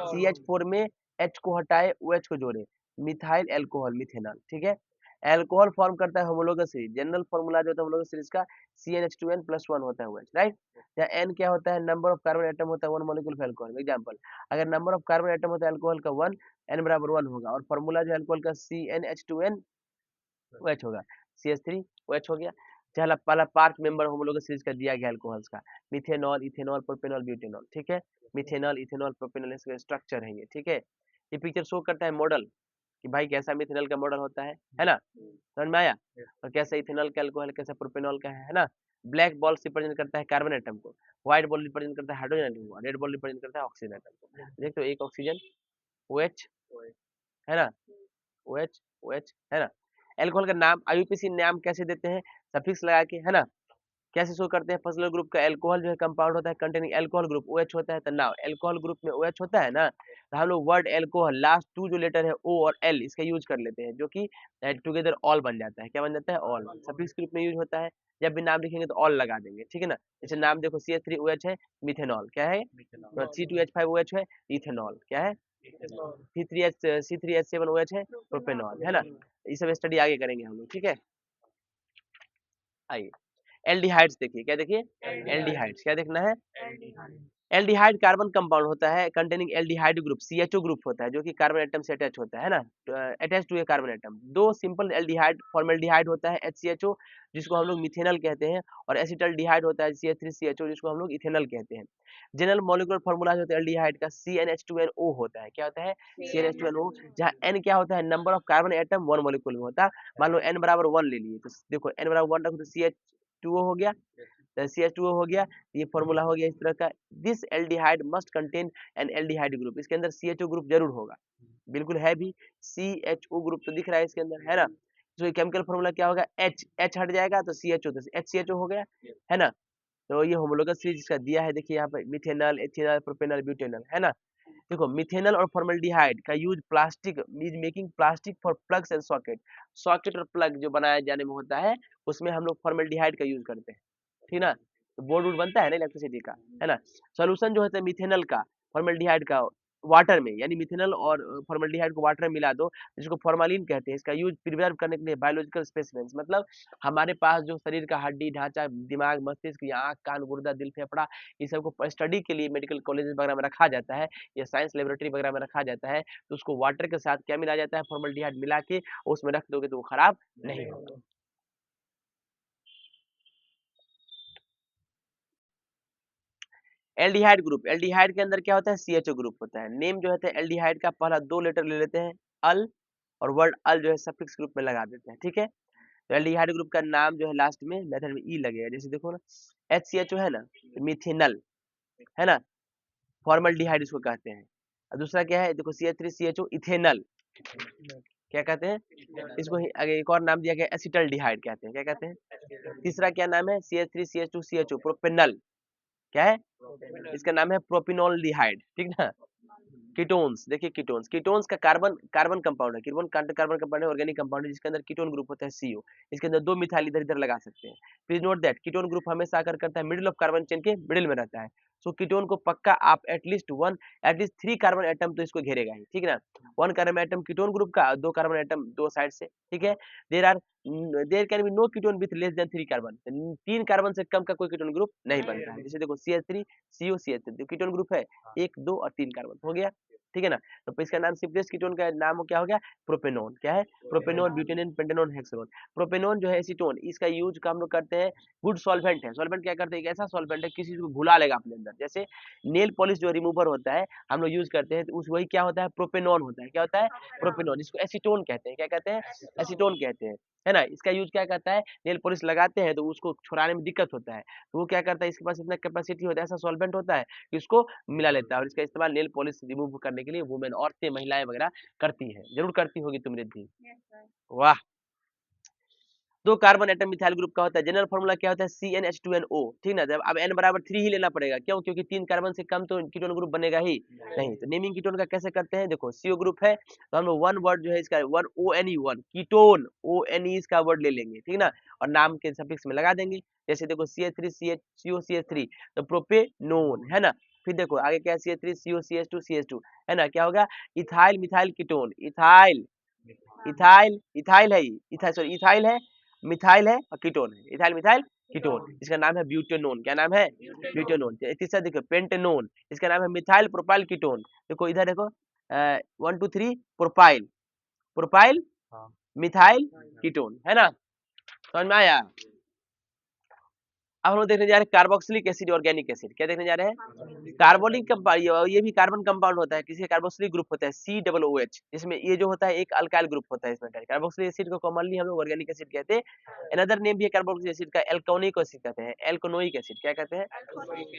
CH4 में H को हटाए OH को जोड़े, मिथाइल एल्कोहल, मिथेनॉल, ठीक है। एल्कोहल फॉर्म करता है होमोलोगस सीरीज, जनरल फॉर्मूला जो होता है होमोलोगस सीरीज का CnH2n+1 होता है OH, राइट। या N क्या होता है? नंबर ऑफ कार्बन एटम होता है 1 मॉलिक्यूल ऑफ एल्कोहल। एग्जांपल, अगर नंबर ऑफ कार्बन एटम होता है अल्कोहल का 1, N बराबर 1 होगा, और फॉर्मूला जो है अल्कोहल का CnH2n OH होगा, CH3OH हो गया। चला पहला पार्ट मेंबर होमोलोगस सीरीज का दिया गया अल्कोहल्स का, मिथेनॉल, इथेनॉल, प्रोपेनॉल, ब्यूटेनॉल, ठीक है। मिथेनॉल, इथेनॉल, प्रोपेनॉल, इसके स्ट्रक्चर है ये, ठीक है। ये पिक्चर शो करता है मॉडल कि भाई कैसा मिथेनॉल का मॉडल होता है ना। समझ में आया? और कैसा इथेनॉल का अल्कोहल, कैसा प्रोपेनॉल का है ना। ब्लैक बॉल रिप्रेजेंट करता है कार्बन एटम को, व्हाइट बॉल रिप्रेजेंट करता है हाइड्रोजन एटम को, रेड बॉल रिप्रेजेंट करता है ऑक्सीजन एटम को। देखो एक ऑक्सीजन OH है ना, OH है ना। एल्कोहल का नाम IUPAC नाम कैसे देते हैं? सफिक्स लगा के, है ना। कैसे शो करते हैं? फंक्शनल ग्रुप का एल्कोहल जो है कंपाउंड होता है कंटेनिंग एल्कोहल ग्रुप OH होता है। तो नाउ एल्कोहल ग्रुप में OH होता है ना, तो हम लोग वर्ड एल्कोहल लास्ट 2 जो लेटर है O और L इसका यूज कर लेते हैं, जो कि टुगेदर ऑल बन जाता है। क्या बन जाता है? ऑल। सफिक्स ग्रुप में यूज होता है, जब भी नाम लिखेंगे तो ऑल लगा देंगे, ठीक है ना। जैसे नाम देखो CH3OH है, मिथेनॉल, क्या है? C2H5OH है, इथेनॉल, क्या है? C3H7OH है, प्रोपेनॉल, है ना। ये सब स्टडी आगे करेंगे हम लोग, ठीक है। आइए एल्डिहाइड्स देखिए, क्या देखिए? एल्डिहाइड्स, क्या देखना है? एल्डिहाइड कार्बन कंपाउंड होता है containing aldehyde group, CHO group होता है, जो कि कार्बन एटम से अटैच होता है ना, attach to a carbon atom. दो सिंपल एल्डिहाइड, फॉर्मल्डिहाइड होता है HCHO, जिसको हम लोग मिथेनॉल कहते हैं, और एसिटल्डिहाइड होता है CH3CHO, जिसको हम लोग इथेनॉल कहते हैं। जनरल मॉलिक्यूलर फार्मूला होता है एल्डिहाइड का CnH2nO होता है। क्या होता है? CnH2nO, जहाँ N क्या होता है? Number of carbon atom 1 molecule में होता है। मान लो N बराबर 1 ले लिए, तो देखो N बराबर 1 रखो तो CH2O हो गया, CH2O हो गया। ये फॉर्मूला हो गया इस तरह का। This aldehyde must contain N aldehyde group, इसके अंदर CHO ग्रुप जरूर होगा, बिल्कुल है भी। CHO ग्रुप तो दिख रहा है इसके अंदर, है ना। तो केमिकल फॉर्मूला क्या होगा? H हट जाएगा तो CHO, तो HCHO हो गया, है ना। तो ये होमोलोगस सीरीज जिसका दिया है, देखिए यहाँ पे मिथेनॉल, एथिनॉल, प्रोपेनॉल, ब्यूटेनॉल, है ना। देखो मिथेनॉल और फॉर्मल्डिहाइड का यूज प्लास्टिक, मीज making plastic for plugs and socket. Socket और प्लग जो बनाया जाने में होता है, उसमें हम लोग फॉर्मल्डिहाइड का यूज करते हैं, ठीक ना। तो बोर्ड वोर्ड बनता है ना इलेक्ट्रिसिटी का, है ना। सोल्यूशन जो होता है मिथेनॉल का, फॉर्मल्डिहाइड का, वाटर में, यानी मिथेनॉल और फॉर्मल्डिहाइड को वाटर में मिला दो, जिसको फॉर्मालिन कहते हैं। इसका यूज प्रिजर्व करने के लिए बायोलॉजिकल स्पेसिमेंस, मतलब हमारे पास जो शरीर का हड्डी ढांचा, दिमाग, मस्तिष्क, आंख, कान, गुर्दा, दिल, फेफड़ा, इस सबको स्टडी के लिए मेडिकल कॉलेज वगैरह में रखा जाता है, या साइंस लेबोरेटरी वगैरह में रखा जाता है। तो उसको वाटर के साथ क्या मिलाया जाता है? फॉर्मल्डिहाइड मिला के उसमें रख दोगे तो वो खराब नहीं होगा। एल्डिहाइड ग्रुप, एल्डिहाइड के अंदर क्या होता है? CHO ग्रुप होता है। नेम जो होता है एल्डिहाइड का पहला 2 लेटर ले लेते हैं, अल, और वर्ड अल जो है सफिक्स ग्रुप में लगा देते हैं, ठीक है। तो एल्डिहाइड ग्रुप का नाम जो है लास्ट में मेथड में ई लगेगा, जैसे देखो ना HCHO है ना, मिथेनॉल, है ना, फॉर्मल्डिहाइड इसको कहते हैं। और दूसरा क्या है? देखो CH3CHO, इथेनॉल, क्या कहते हैं इसको? आगे एक और नाम दिया गया एसिटल्डिहाइड कहते हैं। क्या कहते हैं? तीसरा क्या नाम है? CH3CH2CHO, प्रोपेनॉल, क्या है? इसका नाम है प्रोपिनोल्डिहाइड, ठीक ना। कीटोन्स, देखिए कीटोन्स, कीटोन्स का कार्बन कार्बन कंपाउंड है, कार्बन कंपाउंड है, ऑर्गेनिक कंपाउंड है जिसके अंदर कीटोन ग्रुप होता है CO। इसके अंदर 2 मिथाइल इधर-इधर लगा सकते हैं। Please note that ketone group हमेशा आकर करता है मिडल ऑफ कार्बन चेन के मिडल में रहता है। सो कीटोन को पक्का आप एटलीस्ट 3 कार्बन एटम तो इसको घेरेगा ही, ठीक है ना? 1 कार्बन एटम कीटोन ग्रुप का, 2 कार्बन एटम 2 साइड से, ठीक है? There are there can be no ketone with less than 3 carbon. 3 carbon से कम का कोई कीटोन ग्रुप नहीं बनता है। जैसे देखो CH3 CO CH3 जो कीटोन ग्रुप है 1 2 और 3 कार्बन हो गया, ठीक है ना? तो इसका नाम सिम्प्लेस्ट कीटोन का नाम क्या हो गया? प्रोपेनॉन। क्या है? Propanone, butanone, pentanone, hexanone. Propanone जो है एसीटोन, इसका यूज हम लोग करते हैं, गुड सॉल्वेंट है। सॉल्वेंट क्या करते हैं? एक ऐसा सॉल्वेंट है किसी चीज को घुला लेगा अपने अंदर। जैसे नेल पॉलिश जो रिमूवर होता है हम लोग यूज करते हैं, तो उस वही क्या होता है? प्रोपेनॉन होता है। क्या होता है? प्रोपेनॉन, जिसको एसीटोन कहते हैं। क्या कहते हैं? एसीटोन कहते हैं, है ना? इसका यूज क्या करता है? नेल पॉलिश लगाते हैं तो उसको छुड़ाने में दिक्कत होता है, तो वो क्या करता है? इसके पास इतना कैपेसिटी होता है, ऐसा सॉल्वेंट होता है कि उसको मिला लेता है, और इसका इस्तेमाल नेल पॉलिश रिमूव करने के लिए वुमेन, औरतें, महिलाएं वगैरह करती हैं। जरूर करती होगी तुम रिद्धि। वाह। 2 कार्बन एटम मिथाइल ग्रुप का होता है। जनरल फार्मूला क्या होता है? CnH2nO, ठीक ना? जब अब N बराबर 3 ही लेना पड़ेगा। क्यों? क्योंकि 3 कार्बन से कम तो कीटोन ग्रुप बनेगा ही नहीं। तो नेमिंग कीटोन का कैसे करते हैं? देखो CO ग्रुप है तो हम लोग 1 वर्ड जो है इसका 1 ONE 1 कीटोन, ONE इसका वर्ड ले लेंगे, ठीक ना? और नाम के सफिक्स में लगा देंगे। जैसे देखो CH3 CH CO CH3 तो प्रोपेनोन, है ना? फिर देखो आगे क्या है? CH3 CO CH2 CH2, है ना? क्या होगा? Ethyl methyl ketone, ethyl ethyl ethyl है, इथाइल सॉरी इथाइल है, मिथाइल है और कीटोन है। इथाइल मिथाइल कीटोन, इसका नाम है ब्यूटेनोन। क्या नाम है? ब्यूटेनोन। तीसरा देखो पेंटेनोन, इसका नाम है मिथाइल प्रोपाइल कीटोन। देखो इधर देखो 1 2 3 प्रोपाइल, प्रोपाइल मिथाइल कीटोन, है ना? समझ में आया? अब हम लोग देखने जा रहे हैं कार्बोक्सिलिक एसिड, ऑर्गेनिक एसिड। क्या देखने जा रहे हैं? कार्बोनिक कंपाउंड, ये भी कार्बन कंपाउंड होता है, किसी कार्बोक्सिलिक ग्रुप होता है COOH, जिसमें ये जो होता है एक अल्काइल ग्रुप होता है। इसमें कार्बोक्सिलिक एसिड को कॉमनली हम लोग ऑर्गेनिक एसिड कहते हैं। अनदर नेम भी है कार्बोक्सिलिक एसिड का, एल्कोनिक एसिड कहते हैं, एल्कोनोइक एसिड। क्या कहते हैं?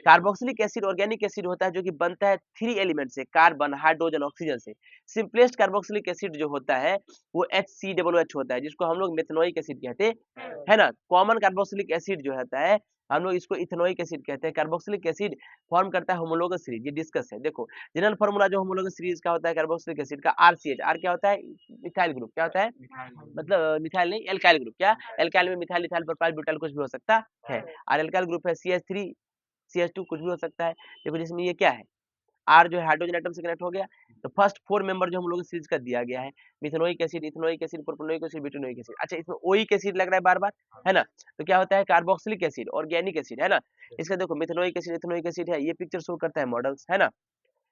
कार्बोक्सिलिक एसिड ऑर्गेनिक एसिड होता है जो कि बनता है 3 एलिमेंट से, कार्बन, हाइड्रोजन, ऑक्सीजन से। सिंपलेस्ट कार्बोक्सिलिक एसिड जो होता है वो HCOOH होता है, जिसको हम लोग मेथनोइक एसिड कहते हैं, है ना? कॉमन कार्बोक्सिलिक एसिड जो होता है हम लोग इसको इथेनोइक एसिड कहते हैं। कार्बोक्सिलिक एसिड फॉर्म करता है होमोलोगस सीरीज, ये डिस्कस है। देखो जनरल फार्मूला जो होमोलोगस सीरीज का होता है कार्बोक्सिलिक एसिड का, RCH। R क्या होता है? Methyl group. क्या होता है? मतलब मिथाइल नहीं, एल्काइल ग्रुप। क्या? एल्काइल में मिथाइल, इथाइल, प्रोपाइल, ब्यूटाइल कुछ भी हो सकता है, और एल्काइल ग्रुप है CH3 CH2 कुछ भी हो सकता है। देखो जिसमें ये क्या है? R जो है हाइड्रोजन एटम से कनेक्ट हो गया, तो फर्स्ट 4 मेंबर जो हम लोग सीरीज का दिया गया है, methanoic acid, ethanoic acid, propanoic acid, butanoic acid. अच्छा इसमें ओइक एसिड लग रहा है बार-बार, है ना? तो क्या होता है? कार्बोक्सिलिक एसिड, ऑर्गेनिक एसिड, है ना? इसका देखो मिथेनोइक एसिड, इथेनोइक एसिड है, ये पिक्चर शो करता है मॉडल्स, है ना?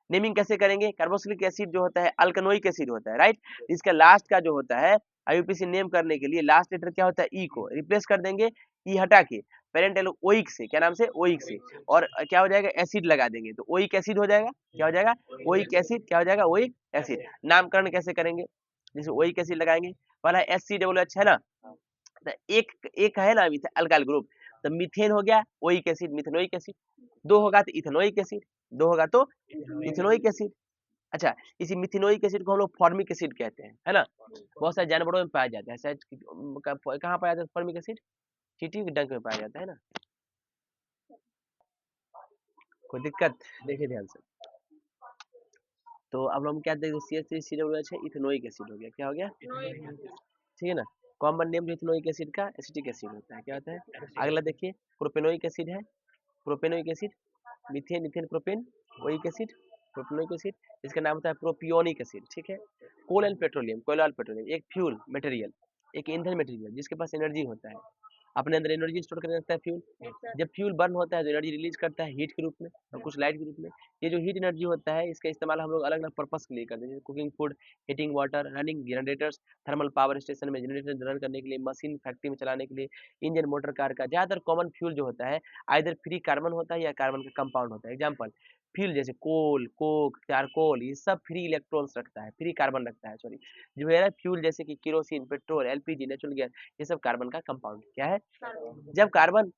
नेमिंग कैसे करेंगे? कार्बोक्सिलिक एसिड जो होता है अल्कनोइक एसिड होता है, राइट? इसका लास्ट का जो होता है IUPAC नेम करने के लिए लास्ट लेटर क्या होता है? ई को रिप्लेस कर देंगे, ई हटा के पेरेंटल ओइक से, क्या नाम से? ओइक से, और क्या हो जाएगा? एसिड लगा देंगे तो ओइक एसिड हो जाएगा। क्या हो जाएगा? Oic acid. क्या हो जाएगा? Oic acid. नामकरण कैसे करेंगे? जैसे ओइक एसिड लगाएंगे, पहला HCOOH है ना, तो एक एक है ना अल्काइल ग्रुप, तो मीथेन हो गया, ओइक एसिड, मिथेनोइक एसिड। 2 होगा तो इथेनोइक एसिड, 2 होगा तो इथेनोइक एसिड। अच्छा, इसी मिथेनोइक एसिड को हम लोग फॉर्मिक एसिड कहते हैं, है ना? बहुत सारे जानवरों में पाया जाता है, शायद कहाँ पाया जाता है फॉर्मिक एसिड? चींटी के डंक में पाया जाता है ना? कोई दिक्कत? देखिए ध्यान से। तो अब हम क्या देखें? CH3COOH है, इथेनोइक एसिड हो गया। क्या हो गया? ठीक है ना? कॉमन नेम जो इथेनोइक एसिड का एसिटिक एसिड होता है। क्या होता है? अगला देखिए प्रोपेनोइक एसिड है, propanoic acid, methane, ethane, propane, oic acid, propanoic acid, इसका नाम होता है प्रोपियोनिक एसिड। ठीक है? कोल एंड पेट्रोलियम, कोयला और पेट्रोलियम एक फ्यूल मटेरियल, एक ईंधन मटेरियल जिसके पास एनर्जी होता है, अपने अंदर एनर्जी स्टोर करके रखता है फ्यूल। जब फ्यूल बर्न होता है तो एनर्जी रिलीज करता है हीट के रूप में और कुछ लाइट के रूप में। ये जो हीट एनर्जी होता है इसका इस्तेमाल हम लोग अलग अलग पर्पस के लिए करते हैं, जैसे cooking food, heating water, running generators, thermal power station में जनरेटर रन करने के लिए, मशीन फैक्ट्री में चलाने के लिए, इंजन मोटर कार का। ज्यादातर कॉमन फ्यूल जो होता है आइदर फ्री कार्बन होता है या कार्बन का कंपाउंड होता है। एग्जाम्पल फ्यूल जैसे कोल, कोक, चारकोल, ये सब फ्री इलेक्ट्रॉन्स रखता है, फ्री कार्बन रखता है, सॉरी। जो है फ्यूल जैसे कि kerosene, petrol, LPG, natural gas, ये सब कार्बन का कंपाउंड क्या है? जब कार्बन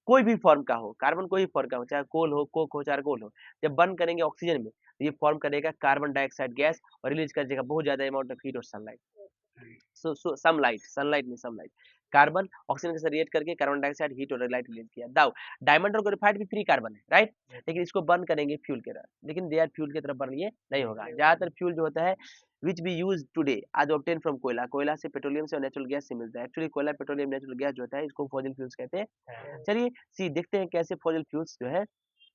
कोई भी फॉर्म का हो, कार्बन कोई भी फॉर्म का हो, चाहे कोल हो, कोक हो, चारकोल हो, जब बर्न करेंगे ऑक्सीजन में तो ये फॉर्म करेगा कार्बन डाइऑक्साइड गैस और रिलीज कर देगा बहुत ज्यादा अमाउंट ऑफ हीट और सनलाइट। सनलाइट में सनलाइट। कार्बन ऑक्सीजन के साथ रिएक्ट करके कार्बन डाइऑक्साइड हीट और लाइट रिलीज किया। दाउ डायमंड और ग्रेफाइट भी फ्री कार्बन है, राइट, लेकिन इसको बर्न करेंगे फ्यूल की तरह, लेकिन दे आर फ्यूल की तरह बर्न ये नहीं होगा। ज्यादातर फ्यूल जो होता है विच बी यूज टुडे आज ऑब्टेन फ्रॉम कोयला, कोयला से पेट्रोलियम से और नेचुरल गैस से मिलता है। एक्चुअली कोयला पेट्रोलियम नेचुरल गैस जो होता है इसको फॉसिल फ्यूल्स कहते हैं। चलिए सी देखते हैं कैसे फॉसिल फ्यूल्स जो है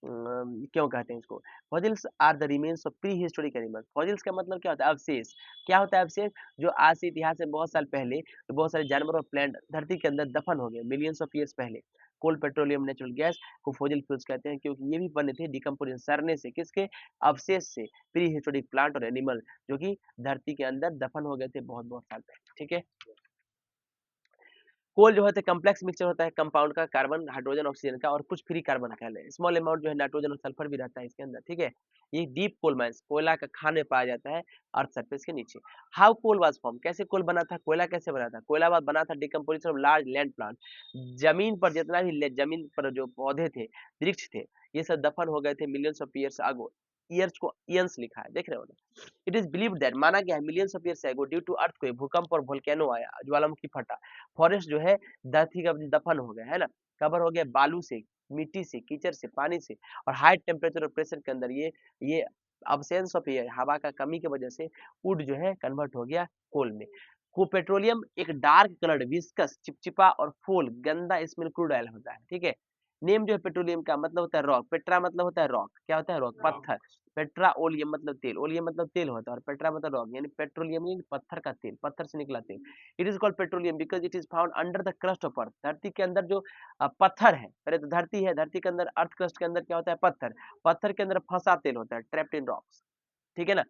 क्यों कहते हैं इसको। Fossils are the remains of prehistoric animals. Fossils का मतलब क्या होता है, अवशेष। क्या होता है अवशेष, जो आज से इतिहास में बहुत साल पहले तो बहुत सारे जानवर और प्लांट धरती के अंदर दफन हो गए मिलियंस ऑफ ईयर्स पहले। कोल पेट्रोलियम नेचुरल गैस को फॉसिल फ्यूल्स कहते हैं क्योंकि ये भी बने थे डिकम्पोजिशन सड़ने से, किसके अवशेष से, प्री हिस्टोरिक प्लांट और एनिमल जो कि धरती के अंदर दफन हो गए थे बहुत बहुत साल पहले। ठीक है, कोल जो होता है कम्प्लेक्स मिक्सचर होता है कंपाउंड का, कार्बन हाइड्रोजन ऑक्सीजन का और कुछ फ्री कार्बन का है। स्मॉल अमाउंट जो है नाइट्रोजन और सल्फर भी रहता है इसके अंदर। ठीक है, ये डीप कोल माइंस कोयला का खान में पाया जाता है अर्थ सरफेस के नीचे। हाउ कोल वाज फॉर्म, कैसे कोल बना था, कोयला कैसे बना था, कोयला बना था decomposition of large land plant. जमीन पर जितना भी जमीन पर जो पौधे थे, वृक्ष थे, ये सब दफन हो गए थे millions of years ago. Years को ईयंस लिखा है, देख रहे हो ना। इट इज बिलीव्ड दैट, माना गया है millions of years ago due to earthquake, भूकंप और वोल्केनो आया, ज्वालामुखी फटा, फॉरेस्ट जो है धरती का दफन हो गया है ना, कवर हो गया बालू से, मिट्टी से, कीचड़ से, पानी से और हाई टेम्परेचर और प्रेशर के अंदर ये अब्सेंस ऑफ एयर, हवा का कमी की वजह से वुड जो है कन्वर्ट हो गया कोल में। को पेट्रोलियम एक डार्क कलर्ड विस्कस चिपचिपा और फूल गंदा स्मेल क्रूड ऑयल होता है। ठीक है, नेम जो है पेट्रोलियम का मतलब होता है रॉक, पेट्रा मतलब होता है रॉक, क्या होता है रॉक, पत्थर, पेट्रा ओलियम मतलब तेल, ओलियम मतलब तेल होता है और पेट्रा मतलब रॉक, यानी पेट्रोलियम यानी पत्थर का तेल, पत्थर से निकला तेल। It is called petroleum because it is found under the crust of earth, धरती के अंदर जो पत्थर है, पहले तो धरती है, धरती के अंदर अर्थ क्रस्ट के अंदर क्या होता है, पत्थर, पत्थर के अंदर फंसा तेल होता है, ट्रैप्ड इन रॉक्स। ठीक है ना,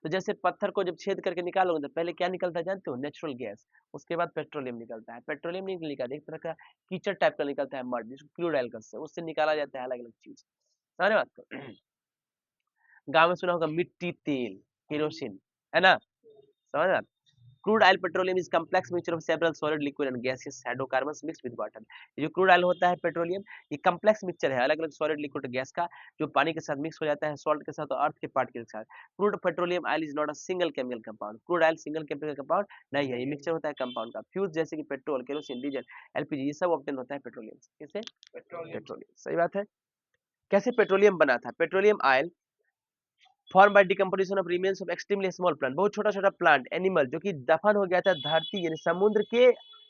तो जैसे पत्थर को जब छेद करके निकालोगे तो पहले क्या निकलता है जानते हो, नेचुरल गैस, उसके बाद पेट्रोलियम निकलता है। पेट्रोलियम नहीं निकलता, एक तरह का कीचड़ टाइप का निकलता है, मड जिसको क्रूड ऑयल कहते हैं, उससे निकाला जाता है अलग अलग चीज। समझ बात को। गाँव में सुना होगा मिट्टी तेल, केरोसिन, है ना, समझ बात। Crude oil petroleum is complex mixture of several solid liquid and gases hydrocarbons mixed with water. ये जो क्रूड ऑयल होता है पेट्रोलियम, ये कम्प्लेक्स मिक्सचर है अलग अलग सॉलिड लिक्विड गैस का, जो पानी के साथ मिक्स हो जाता है, सॉल्ट के साथ और अर्थ के पार्टिकल के साथ। Crude petroleum oil is not a single chemical compound, crude oil single chemical compound नहीं है, ये मिक्सचर होता है कंपाउंड का। फ्यूज जैसे कि पेट्रोल, केरोसिन, डीजल, एलपीजी, ये सब ऑब्टेन होता है पेट्रोलियम से। किससे, पेट्रोलियम। सही बात है। कैसे पेट्रोलियम बना था, petroleum oil form by decomposition of remains of extremely small plant, बहुत छोटा छोटा प्लांट एनिमल जो कि दफन हो गया था धरती यानी समुद्र के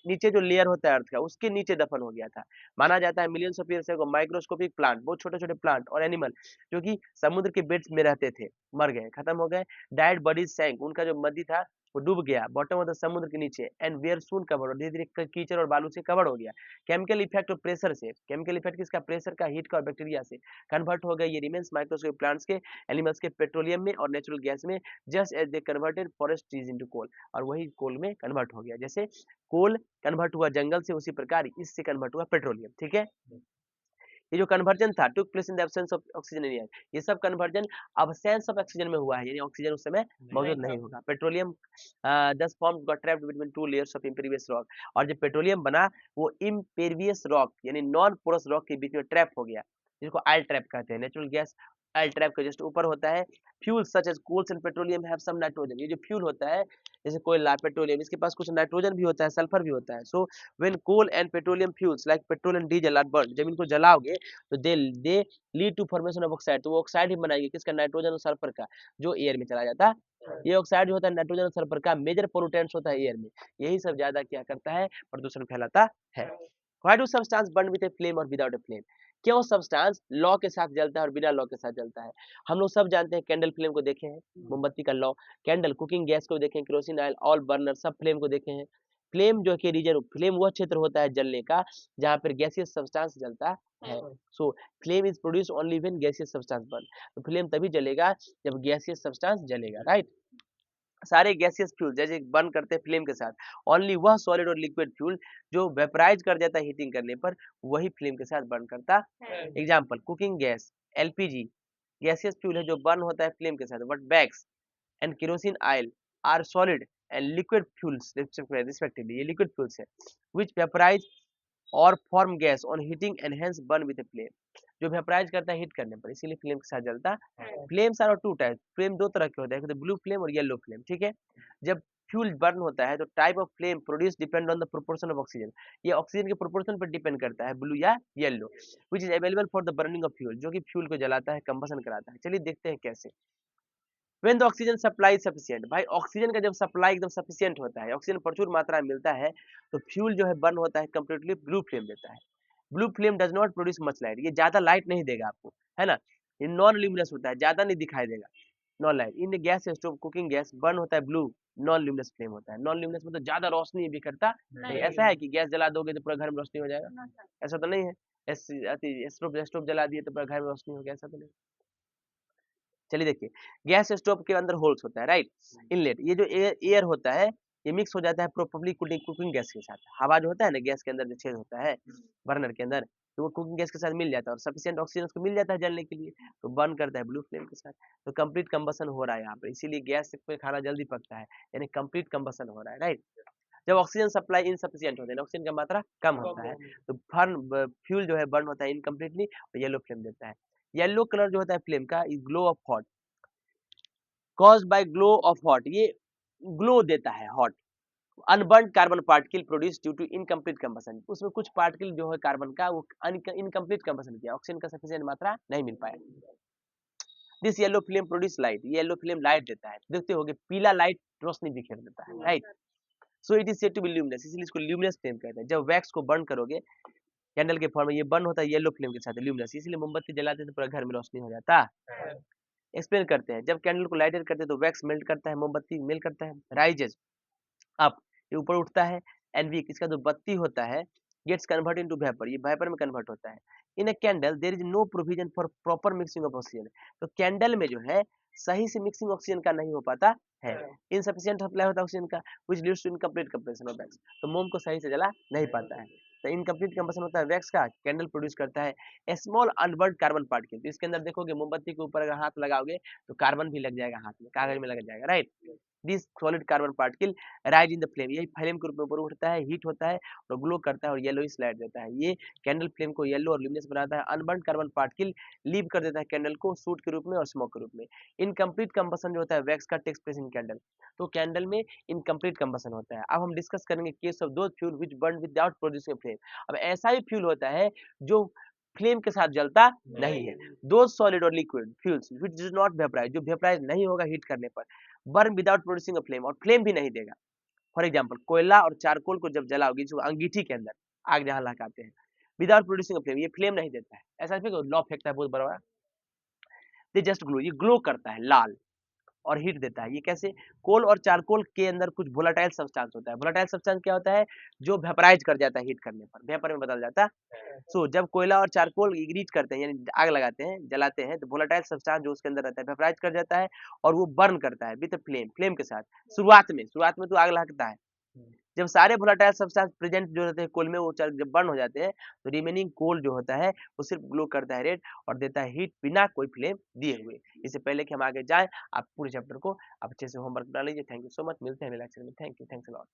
नीचे, जो लेयर होता है अर्थ का उसके नीचे दफन हो गया था। माना जाता है millions of years ago microscopic plant, बहुत छोटे छोटे प्लांट और एनिमल जो कि समुद्र के बेड्स में रहते थे, मर गए, खत्म हो गए। डाइड बॉडीज सैंक, उनका जो मदी था वो डूब गया बॉटम ऑफ द समुद्र के नीचे, एंड वेयर सून कवर्ड, धीरे धीरे कीचड़ और बालू से कवर हो गया। केमिकल इफेक्ट और प्रेशर से, केमिकल इफेक्ट किसका, प्रेशर का, हीट का और बैक्टीरिया से कन्वर्ट हो गए ये रिमेन्स माइक्रोस्कोपिक प्लांट्स के, एनिमल्स के पेट्रोलियम में और नेचुरल गैस में, just as they converted forest trees into coal, और वही कोल में कन्वर्ट हो गया। जैसे कोल कन्वर्ट हुआ जंगल से, उसी प्रकार इससे कन्वर्ट हुआ पेट्रोलियम। ठीक है, ये जो कन्वर्जन था took place in the absence of oxygen in air, ये सब कन्वर्जन अब्सेंस ऑफ ऑक्सीजन में हुआ है, यानी ऑक्सीजन उस समय मौजूद नहीं होगा। Petroleum thus form got trapped between two layers of impervious rock, और जब पेट्रोलियम बना वो इम्पेरियस रॉक यानी नॉन पोरस रॉक के बीच में ट्रैप हो गया, जिसको आयल ट्रैप कहते हैं। नेचुरल गैस आयल ट्रैप के जस्ट ऊपर होता है। Fuel such as coals and petroleum have some nitrogen, ये जो फ्यूल होता है जैसे कोयला, पेट्रोलियम, इसके पास कुछ नाइट्रोजन भी होता है, सल्फर भी होता है। So when coal and petroleum fuels like petrol and diesel are burn, जब इनको जलाओगे तो they lead to formation of oxide, तो वो ऑक्साइड ही बनाएंगे, किसका, नाइट्रोजन और सल्फर का, जो एयर में चला जाता है। ये ऑक्साइड जो होता है नाइट्रोजन और सल्फर का मेजर पोल्यूटेंट्स होता है एयर में, यही सब ज्यादा क्या करता है, प्रदूषण फैलाता है। Why do substance burn with a flame और विदाउट ए फ्लेम, क्यों सब्सटेंस लॉ के साथ जलता है और बिना लॉ के साथ जलता है। हम लोग सब जानते हैं, कैंडल फ्लेम को देखे हैं, मोमबत्ती का लॉ, कैंडल कुकिंग गैस को देखें, केरोसिन ऑयल, ऑल बर्नर, सब फ्लेम को देखे हैं। फ्लेम जो कि रीजन, फ्लेम वह क्षेत्र होता है जलने का जहाँ पर गैसियस सब्सटेंस जलता है। So flame is produce only when gaseous substance burn, तो फ्लेम तभी जलेगा जब गैसियस सब्सटेंस जलेगा, राइट। सारे गैसियस फ्यूल जैसे बर्न करते हैं फ्लेम के साथ, ओनली वह सॉलिड और लिक्विड फ्यूल जो वेपराइज कर जाता है हीटिंग करने पर, वही फ्लेम के साथ बर्न करता है। Example cooking gas, LPG gaseous fuel है जो बर्न होता है फ्लेम के साथ, but wax and kerosene oil are solid and liquid fuels respectively, ये लिक्विड फ्यूल्स है व्हिच वेपराइज और form gas on heating and hence burn with a flame, जो वेपराइज करता है हीट करने पर, इसीलिए फ्लेम के साथ जलता है। Flames are two type, flame दो तरह के होते हैं, ब्लू फ्लेम और येलो फ्लेम। ठीक है, जब फ्यूल बर्न होता है तो type of flame produce depend on the proportion of oxygen, ये ऑक्सीजन के प्रोपोर्शन पर डिपेंड करता है, ब्लू या yellow, which is available for the burning of fuel, जो कि फ्यूल को जलाता है, कंबशन कराता है। चलिए देखते हैं कैसे। When the oxygen supply is sufficient, भाई ऑक्सीजन का जब सप्लाई एकदम सफिशिएंट होता है, ऑक्सीजन प्रचुर मात्रा में मिलता है, तो फ्यूल जो है बर्न होता है, कंप्लीटली ब्लू फ्लेम देता है। Blue flame does not produce much light, ये ज्यादा लाइट नहीं देगा आपको, है ना, ये नॉन ल्यूमिनस होता है, ज्यादा नहीं दिखाई देगा, नॉन लाइट। इन gas stove cooking gas burn होता है ब्लू, नॉन ल्यूमिनस फ्लेम होता है। नॉन ल्यूमिनस मतलब ज्यादा रोशनी भी करता नहीं, ऐसा है कि गैस जला दोगे तो पूरा घर में रोशनी हो जाएगा, ऐसा तो नहीं है। स्टोव स्टोव जला दिए तो पूरा घर में रोशनी हो गया, ऐसा तो नहीं। चलिए देखिए, गैस स्टोव के अंदर होल्स होता है, राइट, इनलेट, ये जो एयर होता है ये मिक्स हो जाता है प्रोपेबली कुकिंग गैस के साथ, हवा जो होता है ना गैस के अंदर जो छेद होता है बर्नर के अंदर, तो वो कुकिंग गैस के साथ मिल जाता है और सफिशिएंट ऑक्सीजन उसको मिल जाता है जलने के लिए, तो बर्न करता है ब्लू फ्लेम के साथ। तो कंप्लीट कंबशन हो रहा है यहाँ पे, इसीलिए गैस पे खाना जल्दी पकता है, यानी कंप्लीट कंबशन हो रहा है, राइट। जब ऑक्सीजन सप्लाई इनसफिशिएंट होता है, ऑक्सीजन का मात्रा कम होता है, तो फ्यूल जो है बर्न होता है इनकम्प्लीटली और येलो फ्लेम देता है। येलो कलर जो होता है फ्लेम का is glow of hot, caused by glow of hot, ये ग्लो देता है hot. Unburned carbon particle produce due to incomplete combustion, उसमें कुछ पार्टिकल जो है कार्बन का वो इनकम्प्लीट कंबशन किया, ऑक्सीजन का सफिशिएंट मात्रा नहीं मिल पाया। This yellow flame produce light, ये येलो फ्लेम लाइट देता है, देखते होगे पीला लाइट रोशनी बिखेर देता है, right. So it is said to be luminous, इसलिए इसको ल्यूमिनस फ्लेम कहते हैं। जब वैक्स को बर्न करोगे कैंडल के फॉर्म में, ये बर्न होता है येलो फ्लेम के साथ ल्यूमिनस, इसलिए मोमबत्ती जलाते तो पूरा घर में रोशनी हो जाता। एक्सप्लेन करते हैं, जब कैंडल को लाइटेड करते हैं तो वैक्स मेल्ट करता है, मोमबत्ती मेल्ट करता है, राइजेस अप, ये ऊपर उठता है, एंड वीक, इसका जो बत्ती होता है गेट्स कन्वर्ट इनटू वेपर, ये वेपर में कन्वर्ट होता है। In a candle there is no provision for proper mixing of oxygen, तो कैंडल में जो है सही से मिक्सिंग ऑक्सीजन का नहीं हो पाता है, इनसफिशिएंट सप्लाई होता है ऑक्सीजन का, which leads to incomplete combustion of wax, तो मोम को सही से जला नहीं पाता है, तो इनकम्प्लीट कंबशन होता है वैक्स का, कैंडल प्रोड्यूस करता है ए स्मॉल अनबर्न्ड कार्बन पार्टिकल, तो इसके अंदर देखोगे मोमबत्ती के ऊपर अगर हाथ लगाओगे तो कार्बन भी लग जाएगा हाथ में, कागज में लग जाएगा, right. This solid carbon particle rise in the flame, यही फ्लेम के रूप में ऊपर उठता है, हीट होता है और ग्लो करता है और येलोइश लाइट देता है, ये कैंडल फ्लेम को येलो और ल्यूमिनस बनाता है। अनबर्न्ड कार्बन पार्टिकल लीव कर देता है कैंडल को सूट के रूप में और स्मोक के रूप में। इनकम्प्लीट कंबशन जो होता है वैक्स का टेक्स प्लेस इन कैंडल, तो कैंडल में इनकम्प्लीट कंबशन होता है। अब हम डिस्कस करेंगे case of those fuel which burn without producing flame, अब ऐसा ही फ्यूल होता है जो फ्लेम के साथ जलता नहीं है। दोज सॉलिड और liquid fuels which do not vaporise, जो वेपराइज नहीं होगा हीट करने पर, burn without producing a flame, और फ्लेम भी नहीं देगा। फॉर एग्जांपल कोयला और चारकोल को जब जलाओगे, जो अंगीठी के अंदर आग जहाँ लगाते हैं, विदाउट प्रोड्यूसिंग अ फ्लेम, ये फ्लेम नहीं देता है, ऐसा फिर लौ फेंकता है बहुत बड़ा, दे जस्ट ग्लो, ये ग्लो करता है लाल और हीट देता है। ये कैसे? कोल और चारकोल के अंदर कुछ वोलेटाइल सब्सटेंस होता है। वोलेटाइल सब्सटेंस क्या होता है? जो वेपराइज कर जाता है हीट करने पर, वेपर में बदल जाता है। सो जब कोयला और चारकोल इग्निट करते हैं, यानी आग लगाते हैं, जलाते हैं, तो वोलेटाइल सब्सटेंस जो उसके अंदर रहता है वेपराइज कर जाता है और वो बर्न करता है विद फ्लेम, फ्लेम के साथ। शुरुआत में तो आग लगता है। जब सारे वोलेटाइल सब्सटेंस प्रेजेंट जो रहते हैं कोल में, वो जब बर्न हो जाते हैं, तो रिमेनिंग कोल जो होता है वो सिर्फ ग्लो करता है रेड और देता है हीट बिना कोई फ्लेम दिए हुए। इससे पहले कि हम आगे जाएं, आप पूरे चैप्टर को आप अच्छे से होमवर्क बना लीजिए। थैंक यू सो मच, मिलते हैं अगले लेक्चर में। Thank you, thanks a lot.